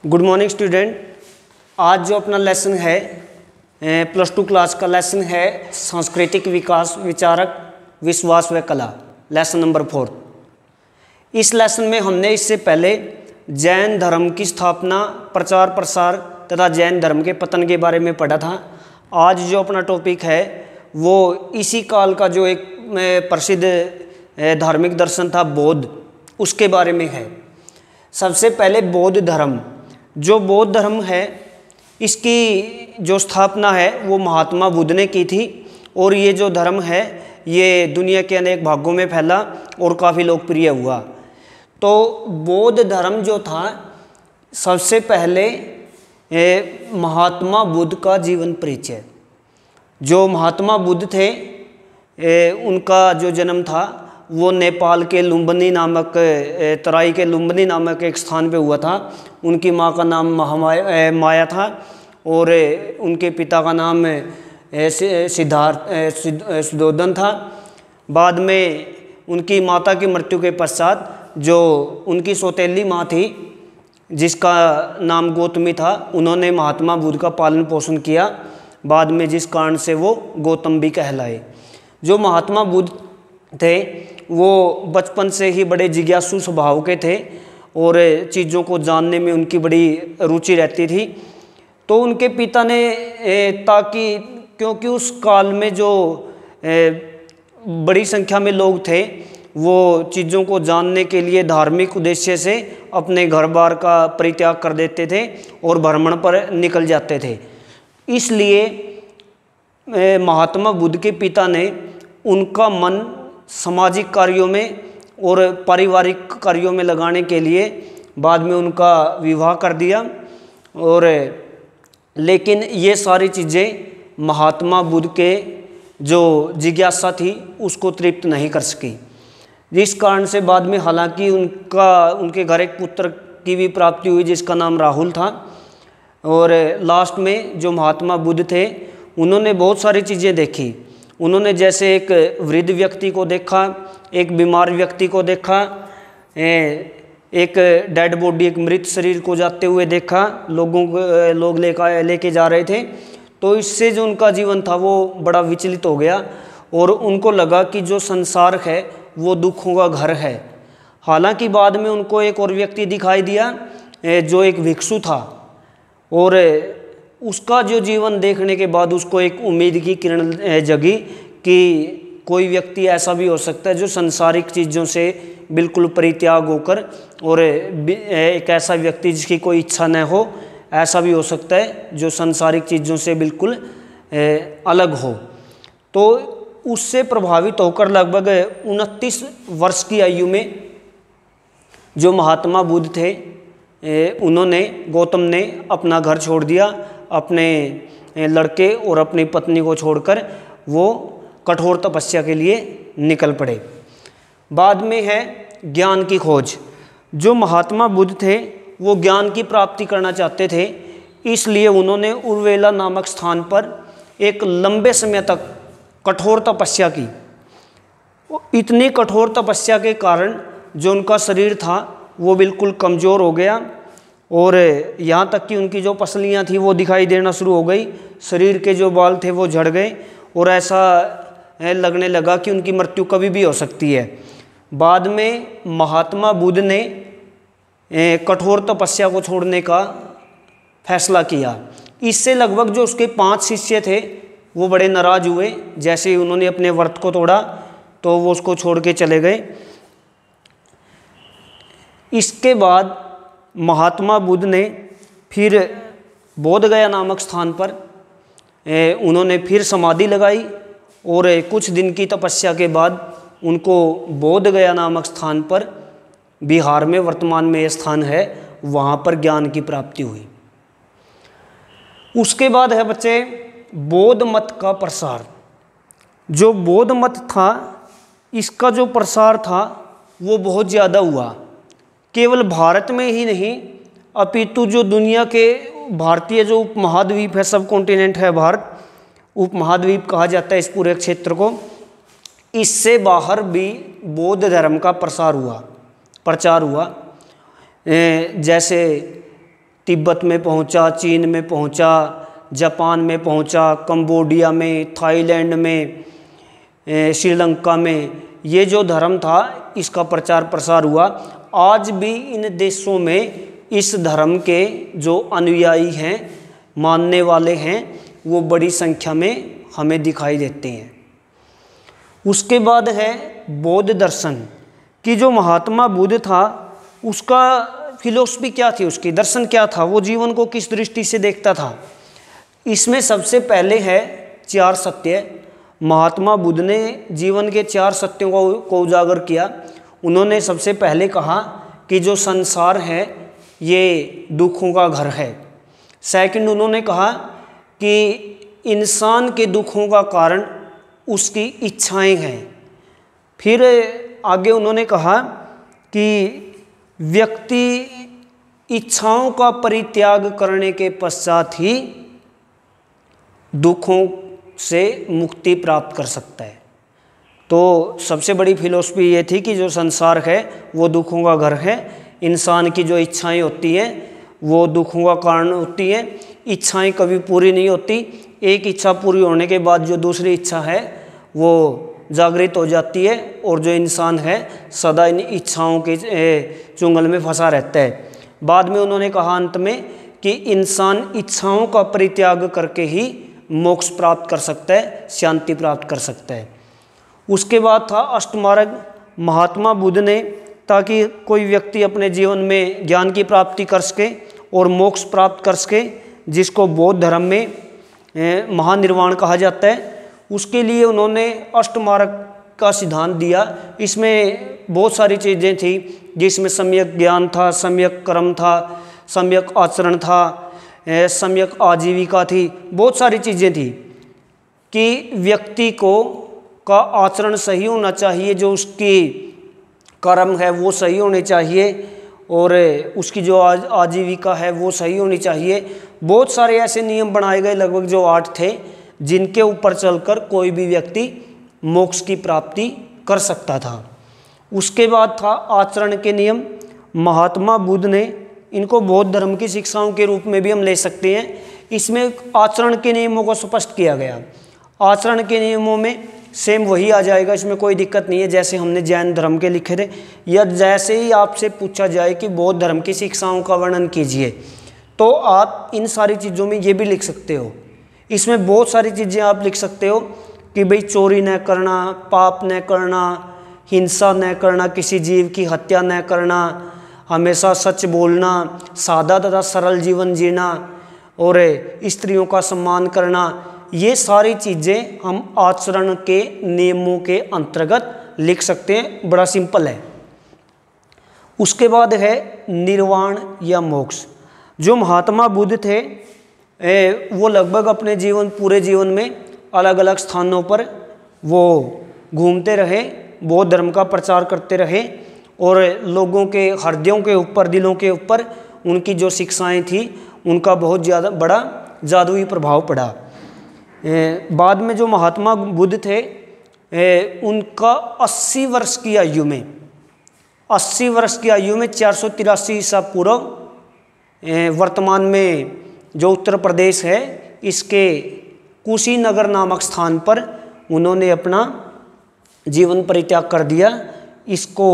Good morning student. आज जो अपना लेसन है +2 क्लास का लेसन है सांस्कृतिक विकास, विचारक, विश्वास व कला, लेसन नंबर 4। इस लेसन में हमने इससे पहले जैन धर्म की स्थापना, प्रचार प्रसार तथा जैन धर्म के पतन के बारे में पढ़ा था। आज जो अपना टॉपिक है वो इसी काल का जो एक प्रसिद्ध धार्मिक दर्शन था बौद्ध, उसके बारे में है। सबसे पहले बौद्ध धर्म, जो बौद्ध धर्म है इसकी जो स्थापना है वो महात्मा बुद्ध ने की थी और ये जो धर्म है ये दुनिया के अनेक भागों में फैला और काफ़ी लोकप्रिय हुआ। तो बौद्ध धर्म जो था, सबसे पहले महात्मा बुद्ध का जीवन परिचय। जो महात्मा बुद्ध थे उनका जो जन्म था वो नेपाल के लुम्बिनी नामक, तराई के लुम्बिनी नामक एक स्थान पे हुआ था। उनकी माँ का नाम माया था और उनके पिता का नाम सुद्धोधन था। बाद में उनकी माता की मृत्यु के पश्चात जो उनकी सौतेली माँ थी जिसका नाम गौतमी था, उन्होंने महात्मा बुद्ध का पालन पोषण किया, बाद में जिस कारण से वो गौतम भी कहलाए। जो महात्मा बुद्ध थे वो बचपन से ही बड़े जिज्ञासु स्वभाव के थे और चीज़ों को जानने में उनकी बड़ी रुचि रहती थी। तो उनके पिता ने ताकि क्योंकि उस काल में जो बड़ी संख्या में लोग थे वो चीज़ों को जानने के लिए धार्मिक उद्देश्य से अपने घर बार का परित्याग कर देते थे और भ्रमण पर निकल जाते थे। इसलिए महात्मा बुद्ध के पिता ने उनका मन सामाजिक कार्यों में और पारिवारिक कार्यों में लगाने के लिए बाद में उनका विवाह कर दिया। और लेकिन ये सारी चीज़ें महात्मा बुद्ध के जो जिज्ञासा थी उसको तृप्त नहीं कर सकी, जिस कारण से बाद में हालांकि उनके घर एक पुत्र की भी प्राप्ति हुई जिसका नाम राहुल था। और लास्ट में जो महात्मा बुद्ध थे उन्होंने बहुत सारी चीज़ें देखी। उन्होंने जैसे एक वृद्ध व्यक्ति को देखा, एक बीमार व्यक्ति को देखा, एक डेड बॉडी, एक मृत शरीर को जाते हुए देखा, लोग लेके जा रहे थे। तो इससे जो उनका जीवन था वो बड़ा विचलित हो गया और उनको लगा कि जो संसार है वो दुखों का घर है। हालांकि बाद में उनको एक और व्यक्ति दिखाई दिया जो एक भिक्षु था और उसका जो जीवन देखने के बाद उसको एक उम्मीद की किरण जगी कि कोई व्यक्ति ऐसा भी हो सकता है जो संसारिक चीज़ों से बिल्कुल परित्याग होकर, और एक ऐसा व्यक्ति जिसकी कोई इच्छा न हो, ऐसा भी हो सकता है जो संसारिक चीज़ों से बिल्कुल अलग हो। तो उससे प्रभावित होकर लगभग 29 वर्ष की आयु में जो महात्मा बुद्ध थे उन्होंने, गौतम ने अपना घर छोड़ दिया, अपने लड़के और अपनी पत्नी को छोड़कर वो कठोर तपस्या के लिए निकल पड़े। बाद में है ज्ञान की खोज। जो महात्मा बुद्ध थे वो ज्ञान की प्राप्ति करना चाहते थे, इसलिए उन्होंने उर्वेला नामक स्थान पर एक लंबे समय तक कठोर तपस्या की। इतनी कठोर तपस्या के कारण जो उनका शरीर था वो बिल्कुल कमज़ोर हो गया और यहाँ तक कि उनकी जो पसलियाँ थी वो दिखाई देना शुरू हो गई, शरीर के जो बाल थे वो झड़ गए और ऐसा लगने लगा कि उनकी मृत्यु कभी भी हो सकती है। बाद में महात्मा बुद्ध ने कठोर तपस्या को छोड़ने का फैसला किया। इससे लगभग जो उसके 5 शिष्य थे वो बड़े नाराज़ हुए। जैसे ही उन्होंने अपने व्रत को तोड़ा तो वो उसको छोड़ के चले गए। इसके बाद महात्मा बुद्ध ने फिर बोध गया नामक स्थान पर उन्होंने फिर समाधि लगाई और कुछ दिन की तपस्या के बाद उनको बोध गया नामक स्थान पर, बिहार में वर्तमान में ये स्थान है, वहाँ पर ज्ञान की प्राप्ति हुई। उसके बाद है बच्चे बौद्ध मत का प्रसार। जो बौद्ध मत था इसका जो प्रसार था वो बहुत ज़्यादा हुआ, केवल भारत में ही नहीं अपितु जो दुनिया के भारतीय जो उपमहाद्वीप है, सब कॉन्टिनेंट है भारत, उपमहाद्वीप कहा जाता है इस पूरे क्षेत्र को, इससे बाहर भी बौद्ध धर्म का प्रचार हुआ। जैसे तिब्बत में पहुंचा, चीन में पहुंचा, जापान में पहुंचा, कंबोडिया में, थाईलैंड में, श्रीलंका में। ये जो धर्म था इसका प्रचार प्रसार हुआ। आज भी इन देशों में इस धर्म के जो अनुयायी हैं, मानने वाले हैं, वो बड़ी संख्या में हमें दिखाई देते हैं। उसके बाद है बौद्ध दर्शन कि जो महात्मा बुद्ध था उसका फिलॉसफी क्या थी, उसकी दर्शन क्या था, वो जीवन को किस दृष्टि से देखता था। इसमें सबसे पहले है 4 सत्य। महात्मा बुद्ध ने जीवन के 4 सत्यों को उजागर किया। उन्होंने सबसे पहले कहा कि जो संसार है ये दुखों का घर है। सेकंड, उन्होंने कहा कि इंसान के दुखों का कारण उसकी इच्छाएं हैं। फिर आगे उन्होंने कहा कि व्यक्ति इच्छाओं का परित्याग करने के पश्चात ही दुखों से मुक्ति प्राप्त कर सकता है। तो सबसे बड़ी फिलॉसफी ये थी कि जो संसार है वो दुखों का घर है। इंसान की जो इच्छाएं होती हैं वो दुखों का कारण होती हैं। इच्छाएं कभी पूरी नहीं होती। एक इच्छा पूरी होने के बाद जो दूसरी इच्छा है वो जागृत हो जाती है और जो इंसान है सदा इन इच्छाओं के चुंगल में फंसा रहता है। बाद में उन्होंने कहा अंत में कि इंसान इच्छाओं का परित्याग करके ही मोक्ष प्राप्त कर सकता है, शांति प्राप्त कर सकता है। उसके बाद था अष्टमार्ग। महात्मा बुद्ध ने, ताकि कोई व्यक्ति अपने जीवन में ज्ञान की प्राप्ति कर सके और मोक्ष प्राप्त कर सके, जिसको बौद्ध धर्म में महानिर्वाण कहा जाता है, उसके लिए उन्होंने अष्टमार्ग का सिद्धांत दिया। इसमें बहुत सारी चीज़ें थी, जिसमें सम्यक ज्ञान था, सम्यक कर्म था, सम्यक आचरण था, सम्यक आजीविका थी, बहुत सारी चीज़ें थी कि व्यक्ति को का आचरण सही होना चाहिए, जो उसकी कर्म है वो सही होने चाहिए और उसकी जो आजीविका है वो सही होनी चाहिए। बहुत सारे ऐसे नियम बनाए गए, लगभग जो 8 थे, जिनके ऊपर चलकर कोई भी व्यक्ति मोक्ष की प्राप्ति कर सकता था। उसके बाद था आचरण के नियम। महात्मा बुद्ध ने इनको बौद्ध धर्म की शिक्षाओं के रूप में भी हम ले सकते हैं। इसमें आचरण के नियमों को स्पष्ट किया गया। आचरण के नियमों में सेम वही आ जाएगा, इसमें कोई दिक्कत नहीं है जैसे हमने जैन धर्म के लिखे थे। या जैसे ही आपसे पूछा जाए कि बौद्ध धर्म की शिक्षाओं का वर्णन कीजिए, तो आप इन सारी चीज़ों में ये भी लिख सकते हो। इसमें बहुत सारी चीज़ें आप लिख सकते हो कि भाई चोरी न करना, पाप न करना, हिंसा न करना, किसी जीव की हत्या न करना, हमेशा सच बोलना, सादा तथा सरल जीवन जीना और स्त्रियों का सम्मान करना। ये सारी चीज़ें हम आचरण के नियमों के अंतर्गत लिख सकते हैं। बड़ा सिंपल है। उसके बाद है निर्वाण या मोक्ष। जो महात्मा बुद्ध थे वो लगभग अपने पूरे जीवन में अलग अलग स्थानों पर वो घूमते रहे, बौद्ध धर्म का प्रचार करते रहे और लोगों के हृदयों के ऊपर, दिलों के ऊपर उनकी जो शिक्षाएं थी उनका बहुत ज़्यादा बड़ा जादुई प्रभाव पड़ा। बाद में जो महात्मा बुद्ध थे उनका 80 वर्ष की आयु में 483 ईसा पूर्व वर्तमान में जो उत्तर प्रदेश है इसके कुशीनगर नामक स्थान पर उन्होंने अपना जीवन परित्याग कर दिया। इसको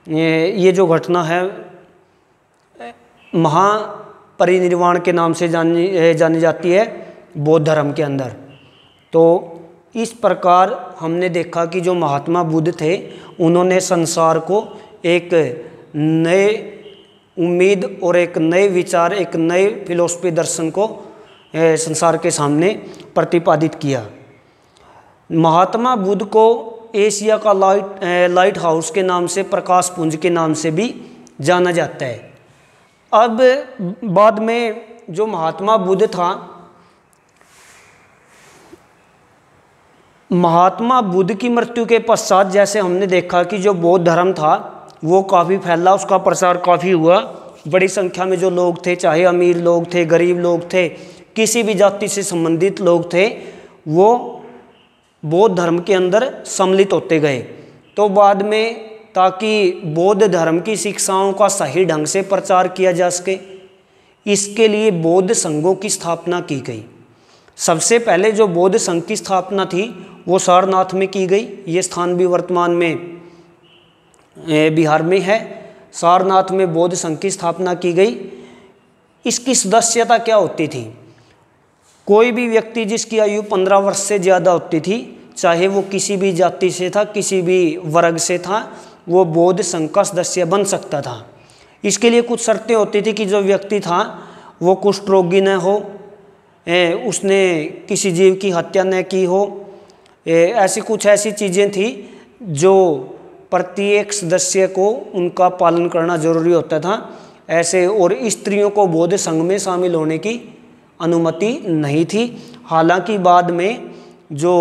ये जो घटना है महापरिनिर्वाण के नाम से जानी जाती है बौद्ध धर्म के अंदर। तो इस प्रकार हमने देखा कि जो महात्मा बुद्ध थे उन्होंने संसार को एक नए उम्मीद और एक नए विचार, एक नए फिलॉसफी दर्शन को संसार के सामने प्रतिपादित किया। महात्मा बुद्ध को एशिया का लाइट हाउस के नाम से, प्रकाश पुंज के नाम से भी जाना जाता है। अब बाद में जो महात्मा बुद्ध था, महात्मा बुद्ध की मृत्यु के पश्चात जैसे हमने देखा कि जो बौद्ध धर्म था वो काफ़ी फैला, उसका प्रसार काफ़ी हुआ। बड़ी संख्या में जो लोग थे, चाहे अमीर लोग थे, गरीब लोग थे, किसी भी जाति से संबंधित लोग थे, वो बौद्ध धर्म के अंदर सम्मिलित होते गए। तो बाद में ताकि बौद्ध धर्म की शिक्षाओं का सही ढंग से प्रचार किया जा सके, इसके लिए बौद्ध संघों की स्थापना की गई। सबसे पहले जो बौद्ध संघ की स्थापना थी वो सारनाथ में की गई। ये स्थान भी वर्तमान में बिहार में है। सारनाथ में बौद्ध संघ की स्थापना की गई। इसकी सदस्यता क्या होती थी? कोई भी व्यक्ति जिसकी आयु 15 वर्ष से ज़्यादा होती थी, चाहे वो किसी भी जाति से था, किसी भी वर्ग से था, वो बौद्ध संघ का सदस्य बन सकता था। इसके लिए कुछ शर्तें होती थी कि जो व्यक्ति था वो कुष्ठ रोगी न हो, उसने किसी जीव की हत्या न की हो, ऐसी चीज़ें थी जो प्रत्येक सदस्य को उनका पालन करना जरूरी होता था। ऐसे और स्त्रियों को बौद्ध संघ में शामिल होने की अनुमति नहीं थी। हालांकि बाद में जो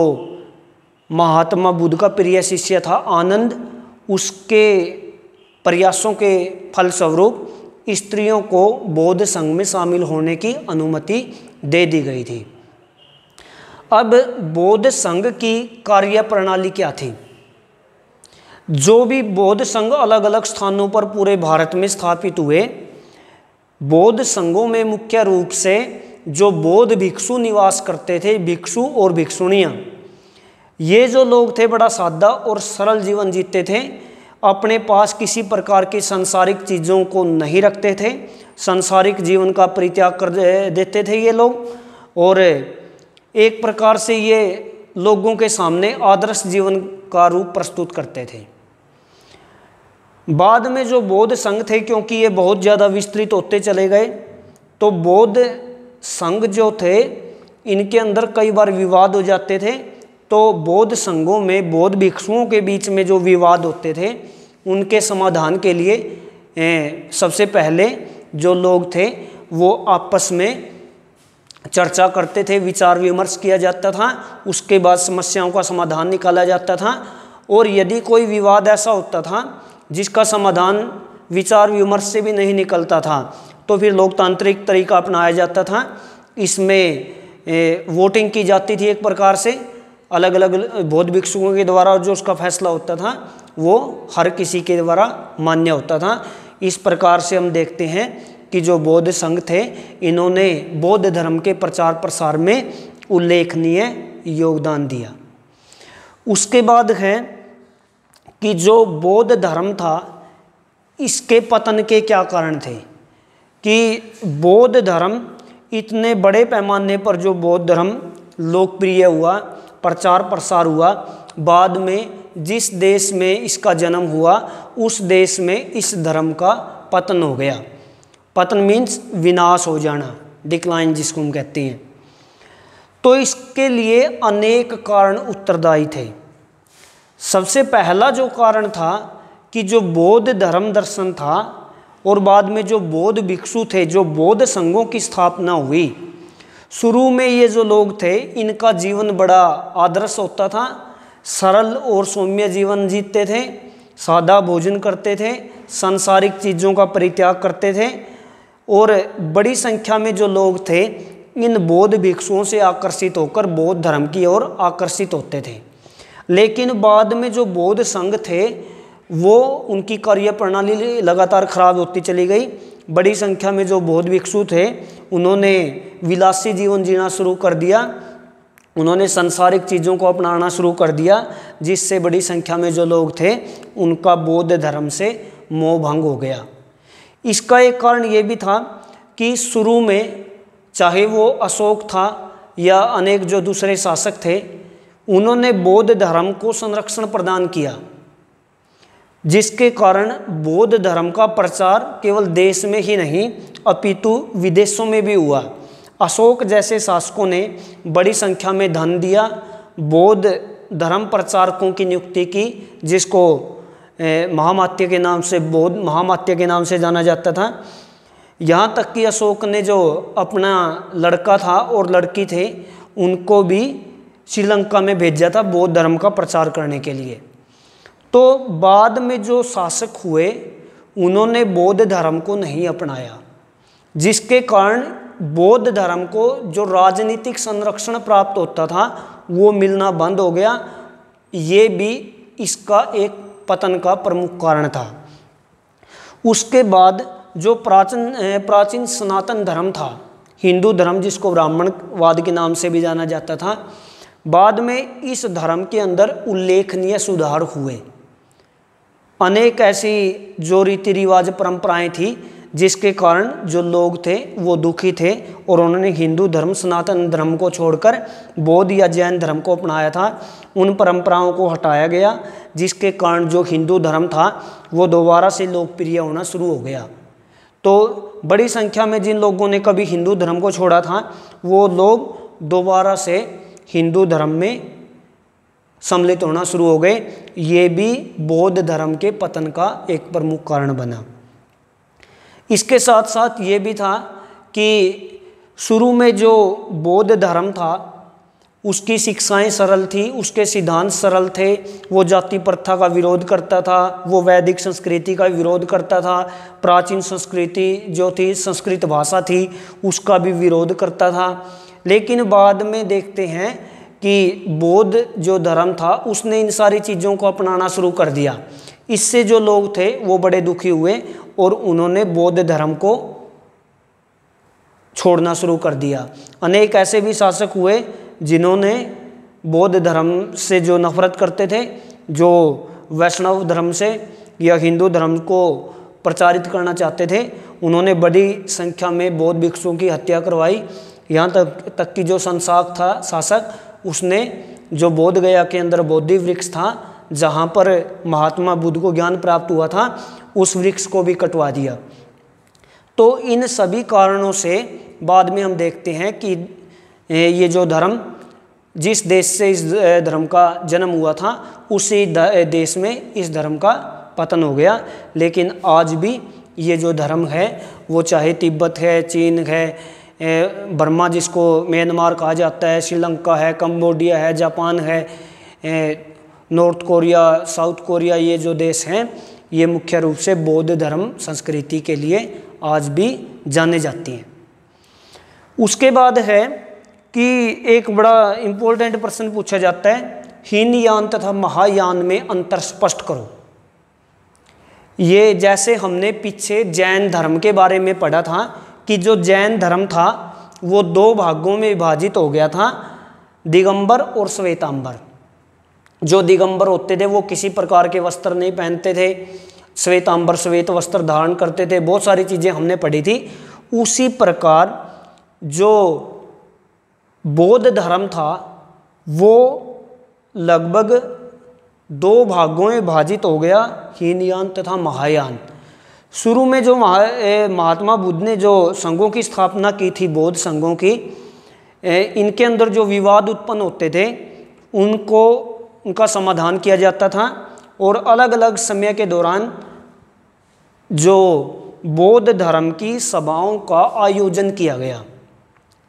महात्मा बुद्ध का प्रिय शिष्य था आनंद, उसके प्रयासों के फलस्वरूप स्त्रियों को बौद्ध संघ में शामिल होने की अनुमति दे दी गई थी। अब बौद्ध संघ की कार्यप्रणाली क्या थी? जो भी बौद्ध संघ अलग अलग स्थानों पर पूरे भारत में स्थापित हुए, बौद्ध संघों में मुख्य रूप से जो बौद्ध भिक्षु निवास करते थे, भिक्षु और भिक्षुणियाँ, ये जो लोग थे बड़ा सादा और सरल जीवन जीते थे। अपने पास किसी प्रकार की सांसारिक चीज़ों को नहीं रखते थे, सांसारिक जीवन का परित्याग कर देते थे ये लोग, और एक प्रकार से ये लोगों के सामने आदर्श जीवन का रूप प्रस्तुत करते थे। बाद में जो बौद्ध संघ थे, क्योंकि ये बहुत ज़्यादा विस्तृत होते चले गए, तो बौद्ध संघ जो थे इनके अंदर कई बार विवाद हो जाते थे। तो बौद्ध संघों में बौद्ध भिक्षुओं के बीच में जो विवाद होते थे उनके समाधान के लिए सबसे पहले जो लोग थे वो आपस में चर्चा करते थे, विचार विमर्श किया जाता था, उसके बाद समस्याओं का समाधान निकाला जाता था। और यदि कोई विवाद ऐसा होता था जिसका समाधान विचार विमर्श से भी नहीं निकलता था, तो फिर लोकतांत्रिक तरीका अपनाया जाता था। इसमें वोटिंग की जाती थी एक प्रकार से, अलग अलग बौद्ध भिक्षुओं के द्वारा, और जो उसका फैसला होता था वो हर किसी के द्वारा मान्य होता था। इस प्रकार से हम देखते हैं कि जो बौद्ध संघ थे इन्होंने बौद्ध धर्म के प्रचार प्रसार में उल्लेखनीय योगदान दिया। उसके बाद है कि जो बौद्ध धर्म था इसके पतन के क्या कारण थे, कि बौद्ध धर्म इतने बड़े पैमाने पर जो बौद्ध धर्म लोकप्रिय हुआ, प्रचार प्रसार हुआ, बाद में जिस देश में इसका जन्म हुआ उस देश में इस धर्म का पतन हो गया। पतन मीन्स विनाश हो जाना, डिक्लाइन जिसको हम कहते हैं। तो इसके लिए अनेक कारण उत्तरदायी थे। सबसे पहला जो कारण था कि जो बौद्ध धर्म दर्शन था और बाद में जो बौद्ध भिक्षु थे, जो बौद्ध संघों की स्थापना हुई, शुरू में ये जो लोग थे इनका जीवन बड़ा आदर्श होता था, सरल और सौम्य जीवन जीते थे, सादा भोजन करते थे, सांसारिक चीज़ों का परित्याग करते थे, और बड़ी संख्या में जो लोग थे इन बौद्ध भिक्षुओं से आकर्षित होकर बौद्ध धर्म की ओर आकर्षित होते थे। लेकिन बाद में जो बौद्ध संघ थे वो उनकी कार्यप्रणाली लगातार खराब होती चली गई। बड़ी संख्या में जो बौद्ध भिक्षु थे उन्होंने विलासी जीवन जीना शुरू कर दिया, उन्होंने सांसारिक चीज़ों को अपनाना शुरू कर दिया, जिससे बड़ी संख्या में जो लोग थे उनका बौद्ध धर्म से मोह भंग हो गया। इसका एक कारण ये भी था कि शुरू में चाहे वो अशोक था या अनेक जो दूसरे शासक थे, उन्होंने बौद्ध धर्म को संरक्षण प्रदान किया, जिसके कारण बौद्ध धर्म का प्रचार केवल देश में ही नहीं अपितु विदेशों में भी हुआ। अशोक जैसे शासकों ने बड़ी संख्या में धन दिया, बौद्ध धर्म प्रचारकों की नियुक्ति की, जिसको महामात्य के नाम से, बौद्ध महामात्य के नाम से जाना जाता था। यहाँ तक कि अशोक ने जो अपना लड़का था और लड़की थे उनको भी श्रीलंका में भेजा था बौद्ध धर्म का प्रचार करने के लिए। तो बाद में जो शासक हुए उन्होंने बौद्ध धर्म को नहीं अपनाया, जिसके कारण बौद्ध धर्म को जो राजनीतिक संरक्षण प्राप्त होता था वो मिलना बंद हो गया। ये भी इसका एक पतन का प्रमुख कारण था। उसके बाद जो प्राचीन सनातन धर्म था, हिंदू धर्म जिसको ब्राह्मणवाद के नाम से भी जाना जाता था, बाद में इस धर्म के अंदर उल्लेखनीय सुधार हुए। अनेक ऐसी जो रीति रिवाज परंपराएं थी जिसके कारण जो लोग थे वो दुखी थे और उन्होंने हिंदू धर्म सनातन धर्म को छोड़कर बौद्ध या जैन धर्म को अपनाया था। उन परंपराओं को हटाया गया जिसके कारण जो हिंदू धर्म था वो दोबारा से लोकप्रिय होना शुरू हो गया। तो बड़ी संख्या में जिन लोगों ने कभी हिंदू धर्म को छोड़ा था वो लोग दोबारा से हिंदू धर्म में सम्मिलित होना शुरू हो गए। ये भी बौद्ध धर्म के पतन का एक प्रमुख कारण बना। इसके साथ साथ ये भी था कि शुरू में जो बौद्ध धर्म था उसकी शिक्षाएं सरल थी, उसके सिद्धांत सरल थे। वो जाति प्रथा का विरोध करता था, वो वैदिक संस्कृति का विरोध करता था, प्राचीन संस्कृति जो थी संस्कृत भाषा थी उसका भी विरोध करता था। लेकिन बाद में देखते हैं कि बौद्ध जो धर्म था उसने इन सारी चीज़ों को अपनाना शुरू कर दिया। इससे जो लोग थे वो बड़े दुखी हुए और उन्होंने बौद्ध धर्म को छोड़ना शुरू कर दिया। अनेक ऐसे भी शासक हुए जिन्होंने बौद्ध धर्म से जो नफरत करते थे, जो वैष्णव धर्म से या हिंदू धर्म को प्रचारित करना चाहते थे, उन्होंने बड़ी संख्या में बौद्ध भिक्षुओं की हत्या करवाई। यहाँ तक कि जो संसाक था शासक, उसने जो बोध गया के अंदर बोधि वृक्ष था जहाँ पर महात्मा बुद्ध को ज्ञान प्राप्त हुआ था, उस वृक्ष को भी कटवा दिया। तो इन सभी कारणों से बाद में हम देखते हैं कि ये जो धर्म, जिस देश से इस धर्म का जन्म हुआ था उसी देश में इस धर्म का पतन हो गया। लेकिन आज भी ये जो धर्म है वो चाहे तिब्बत है, चीन है, बर्मा जिसको म्यांमार कहा जाता है, श्रीलंका है, कंबोडिया है, जापान है, नॉर्थ कोरिया, साउथ कोरिया, ये जो देश हैं ये मुख्य रूप से बौद्ध धर्म संस्कृति के लिए आज भी जाने जाती हैं। उसके बाद है कि एक बड़ा इम्पोर्टेंट प्रश्न पूछा जाता है, हीनयान तथा महायान में अंतर स्पष्ट करो। ये जैसे हमने पीछे जैन धर्म के बारे में पढ़ा था कि जो जैन धर्म था वो दो भागों में विभाजित हो गया था, दिगंबर और श्वेतांबर। जो दिगंबर होते थे वो किसी प्रकार के वस्त्र नहीं पहनते थे, श्वेतांबर श्वेत वस्त्र धारण करते थे। बहुत सारी चीज़ें हमने पढ़ी थी। उसी प्रकार जो बौद्ध धर्म था वो लगभग दो भागों में विभाजित हो गया, हीनयान तथा महायान। शुरू में जो महात्मा बुद्ध ने जो संघों की स्थापना की थी, बौद्ध संघों की, इनके अंदर जो विवाद उत्पन्न होते थे उनका समाधान किया जाता था और अलग अलग समय के दौरान जो बौद्ध धर्म की सभाओं का आयोजन किया गया,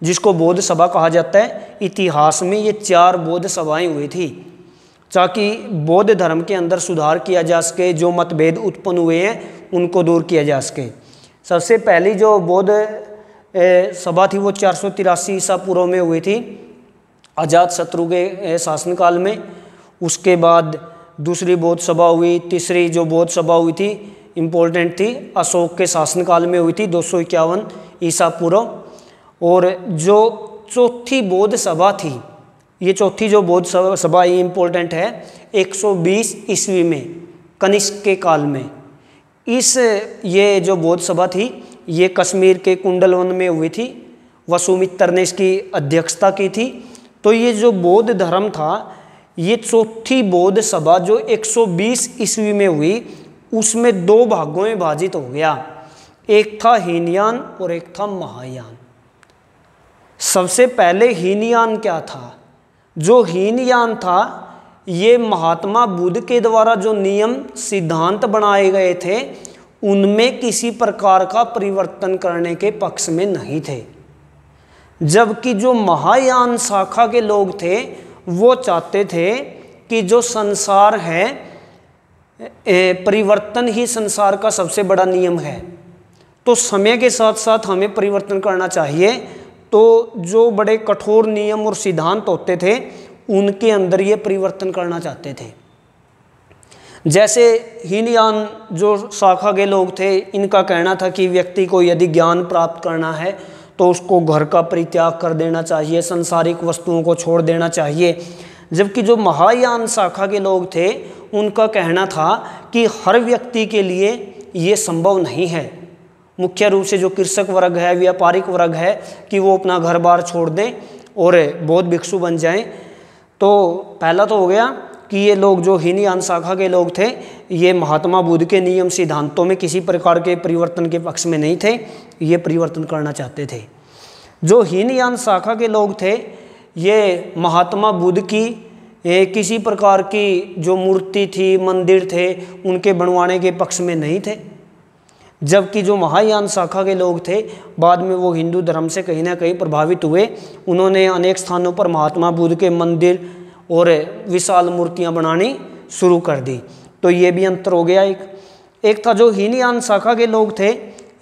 जिसको बौद्ध सभा कहा जाता है। इतिहास में ये 4 बौद्ध सभाएं हुई थी ताकि बौद्ध धर्म के अंदर सुधार किया जा सके, जो मतभेद उत्पन्न हुए हैं उनको दूर किया जा सके। सबसे पहली जो बौद्ध सभा थी वो 483 ईसा पूर्व में हुई थी, अजातशत्रु के शासनकाल में। उसके बाद दूसरी बौद्ध सभा हुई। तीसरी जो बौद्ध सभा हुई थी इम्पोर्टेंट थी, अशोक के शासनकाल में हुई थी 251 ईसा पूर्व। और जो चौथी बौद्ध सभा थी, ये चौथी जो बौद्ध सभा ये इम्पोर्टेंट है, 120 ईस्वी में कनिष्क के काल में। ये जो बौद्ध सभा थी ये कश्मीर के कुंडलवन में हुई थी, वसुमित्र ने इसकी अध्यक्षता की थी। तो ये जो बौद्ध धर्म था ये चौथी बौद्ध सभा जो 120 ईस्वी में हुई उसमें 2 भागों में विभाजित हो गया, एक था हीनयान और एक था महायान। सबसे पहले हीनयान क्या था? जो हीनयान था ये महात्मा बुद्ध के द्वारा जो नियम सिद्धांत बनाए गए थे उनमें किसी प्रकार का परिवर्तन करने के पक्ष में नहीं थे। जबकि जो महायान शाखा के लोग थे वो चाहते थे कि जो संसार है, परिवर्तन ही संसार का सबसे बड़ा नियम है, तो समय के साथ साथ हमें परिवर्तन करना चाहिए। तो जो बड़े कठोर नियम और सिद्धांत होते थे उनके अंदर ये परिवर्तन करना चाहते थे। जैसे हीनयान जो शाखा के लोग थे, इनका कहना था कि व्यक्ति को यदि ज्ञान प्राप्त करना है तो उसको घर का परित्याग कर देना चाहिए, सांसारिक वस्तुओं को छोड़ देना चाहिए। जबकि जो महायान शाखा के लोग थे, उनका कहना था कि हर व्यक्ति के लिए ये संभव नहीं है। मुख्य रूप से जो कृषक वर्ग है, व्यापारिक वर्ग है, कि वो अपना घर बार छोड़ दें और बौद्ध भिक्षु बन जाएं। तो पहला तो हो गया कि ये लोग जो हीनयान शाखा के लोग थे, ये महात्मा बुद्ध के नियम सिद्धांतों में किसी प्रकार के परिवर्तन के पक्ष में नहीं थे, ये परिवर्तन करना चाहते थे। जो हीनयान शाखा के लोग थे, ये महात्मा बुद्ध की किसी प्रकार की जो मूर्ति थी, मंदिर थे, उनके बनवाने के पक्ष में नहीं थे। जबकि जो महायान शाखा के लोग थे, बाद में वो हिंदू धर्म से कहीं ना कहीं प्रभावित हुए। उन्होंने अनेक स्थानों पर महात्मा बुद्ध के मंदिर और विशाल मूर्तियां बनानी शुरू कर दी। तो ये भी अंतर हो गया। एक था जो हीनयान शाखा के लोग थे,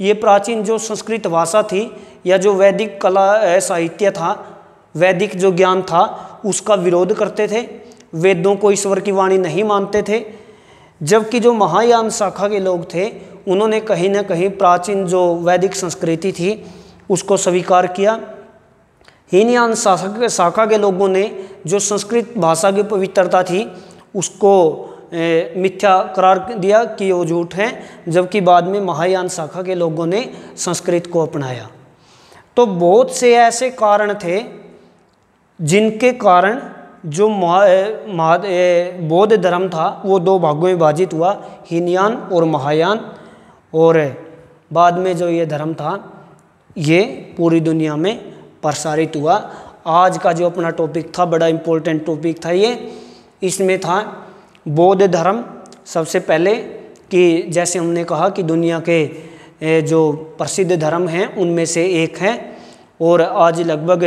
ये प्राचीन जो संस्कृत भाषा थी या जो वैदिक कला साहित्य था, वैदिक जो ज्ञान था, उसका विरोध करते थे, वेदों को ईश्वर की वाणी नहीं मानते थे। जबकि जो महायान शाखा के लोग थे, उन्होंने कहीं ना कहीं प्राचीन जो वैदिक संस्कृति थी उसको स्वीकार किया। हीनयान शाखा के लोगों ने जो संस्कृत भाषा की पवित्रता थी उसको मिथ्या करार दिया कि वो झूठ है, जबकि बाद में महायान शाखा के लोगों ने संस्कृत को अपनाया। तो बहुत से ऐसे कारण थे जिनके कारण जो बौद्ध धर्म था वो दो भागों में विभाजित हुआ, हीनयान और महायान। और बाद में जो ये धर्म था ये पूरी दुनिया में प्रसारित हुआ। आज का जो अपना टॉपिक था, बड़ा इम्पोर्टेंट टॉपिक था ये। इसमें था बौद्ध धर्म सबसे पहले, कि जैसे हमने कहा कि दुनिया के जो प्रसिद्ध धर्म हैं उनमें से एक है, और आज लगभग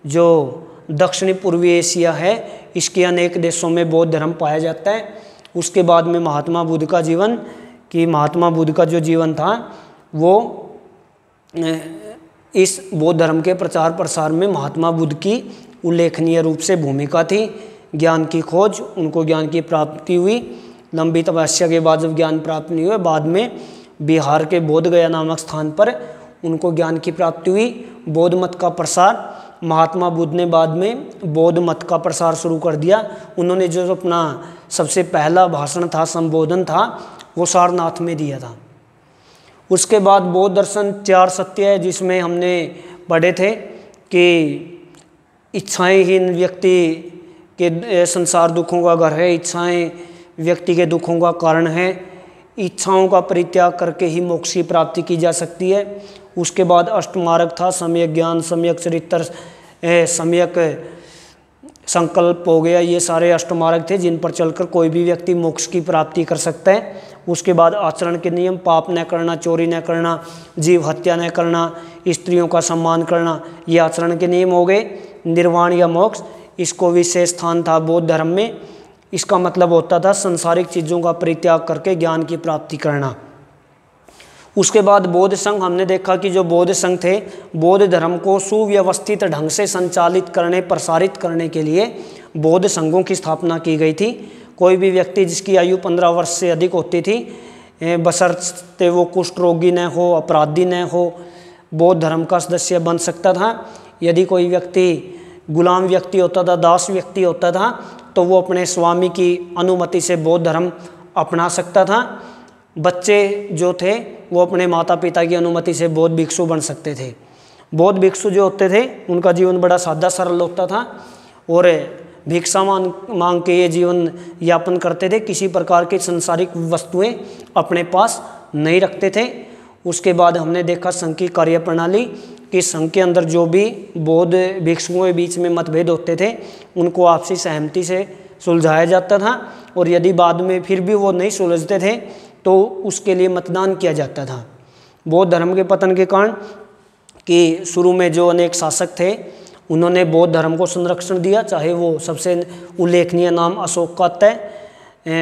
जो दक्षिणी पूर्वी एशिया है इसके अनेक देशों में बौद्ध धर्म पाया जाता है। उसके बाद में महात्मा बुद्ध का जीवन, कि महात्मा बुद्ध का जो जीवन था वो इस बौद्ध धर्म के प्रचार प्रसार में महात्मा बुद्ध की उल्लेखनीय रूप से भूमिका थी। ज्ञान की खोज, उनको ज्ञान की प्राप्ति हुई। लंबी तपस्या के बाद जब ज्ञान प्राप्त नहीं हुआ, बाद में बिहार के बोध गया नामक स्थान पर उनको ज्ञान की प्राप्ति हुई। बौद्ध मत का प्रसार, महात्मा बुद्ध ने बाद में बौद्ध मत का प्रसार शुरू कर दिया। उन्होंने जो अपना सबसे पहला भाषण था, संबोधन था, वो सारनाथ में दिया था। उसके बाद बौद्ध दर्शन 4 सत्य है, जिसमें हमने पढ़े थे कि इच्छाएंहीन व्यक्ति के संसार दुखों का घर है, इच्छाएं व्यक्ति के दुखों का कारण है, इच्छाओं का परित्याग करके ही मोक्ष की प्राप्ति की जा सकती है। उसके बाद अष्टमार्ग था, सम्यक ज्ञान, सम्यक चरित्र, सम्यक संकल्प हो गया। ये सारे अष्टमार्ग थे जिन पर चलकर कोई भी व्यक्ति मोक्ष की प्राप्ति कर सकता है। उसके बाद आचरण के नियम, पाप न करना, चोरी न करना, जीव हत्या न करना, स्त्रियों का सम्मान करना, ये आचरण के नियम हो गए। निर्वाण या मोक्ष, इसको विशेष स्थान था बौद्ध धर्म में। इसका मतलब होता था संसारिक चीज़ों का परित्याग करके ज्ञान की प्राप्ति करना। उसके बाद बौद्ध संघ, हमने देखा कि जो बौद्ध संघ थे, बौद्ध धर्म को सुव्यवस्थित ढंग से संचालित करने, प्रसारित करने के लिए बौद्ध संघों की स्थापना की गई थी। कोई भी व्यक्ति जिसकी आयु 15 वर्ष से अधिक होती थी, बशर्ते वो कुष्ठ रोगी न हो, अपराधी न हो, बौद्ध धर्म का सदस्य बन सकता था। यदि कोई व्यक्ति गुलाम व्यक्ति होता था, दास व्यक्ति होता था, तो वो अपने स्वामी की अनुमति से बौद्ध धर्म अपना सकता था। बच्चे जो थे वो अपने माता पिता की अनुमति से बौद्ध भिक्षु बन सकते थे। बौद्ध भिक्षु जो होते थे उनका जीवन बड़ा सादा सरल होता था और भिक्षा मांग के ये जीवन यापन करते थे। किसी प्रकार की संसारिक वस्तुएं अपने पास नहीं रखते थे। उसके बाद हमने देखा संघ की कार्य प्रणाली, कि संघ के अंदर जो भी बौद्ध भिक्षुओं के बीच में मतभेद होते थे उनको आपसी सहमति से सुलझाया जाता था, और यदि बाद में फिर भी वो नहीं सुलझते थे तो उसके लिए मतदान किया जाता था। बौद्ध धर्म के पतन के कारण, कि शुरू में जो अनेक शासक थे उन्होंने बौद्ध धर्म को संरक्षण दिया, चाहे वो सबसे उल्लेखनीय नाम अशोक का तय,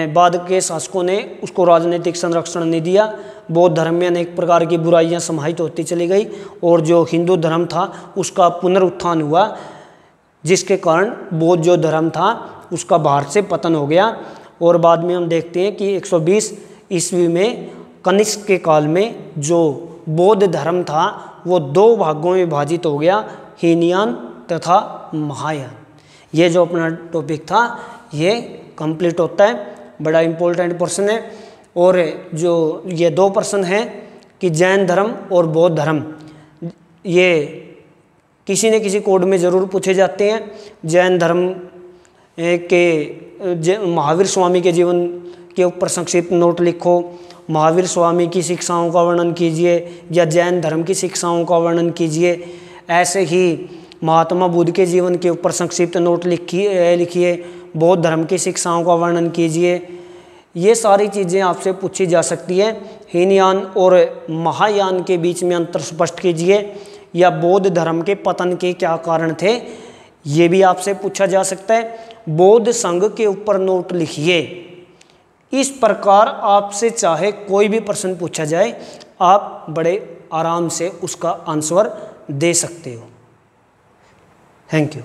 बाद के शासकों ने उसको राजनीतिक संरक्षण नहीं दिया। बौद्ध धर्म में अनेक प्रकार की बुराइयां समाहित होती चली गई और जो हिंदू धर्म था उसका पुनरुत्थान हुआ, जिसके कारण बौद्ध जो धर्म था उसका भारत से पतन हो गया। और बाद में हम देखते हैं कि 120 ईस्वी में कनिष्क के काल में जो बौद्ध धर्म था वो 2 भागों में विभाजित हो गया, हीनयान तथा महायान। ये जो अपना टॉपिक था ये कंप्लीट होता है, बड़ा इम्पोर्टेंट प्रश्न है। और जो ये 2 प्रश्न हैं कि जैन धर्म और बौद्ध धर्म, ये किसी न किसी कोड में ज़रूर पूछे जाते हैं। जैन धर्म के महावीर स्वामी के जीवन के ऊपर संक्षिप्त नोट लिखो, महावीर स्वामी की शिक्षाओं का वर्णन कीजिए, या जैन धर्म की शिक्षाओं का वर्णन कीजिए। ऐसे ही महात्मा बुद्ध के जीवन के ऊपर संक्षिप्त नोट लिखिए, बौद्ध धर्म की शिक्षाओं का वर्णन कीजिए। ये सारी चीज़ें आपसे पूछी जा सकती है। हीनयान और महायान के बीच में अंतर स्पष्ट कीजिए, या बौद्ध धर्म के पतन के क्या कारण थे, ये भी आपसे पूछा जा सकता है। बौद्ध संघ के ऊपर नोट लिखिए। इस प्रकार आपसे चाहे कोई भी प्रश्न पूछा जाए, आप बड़े आराम से उसका आंसर दे सकते हो। Thank you.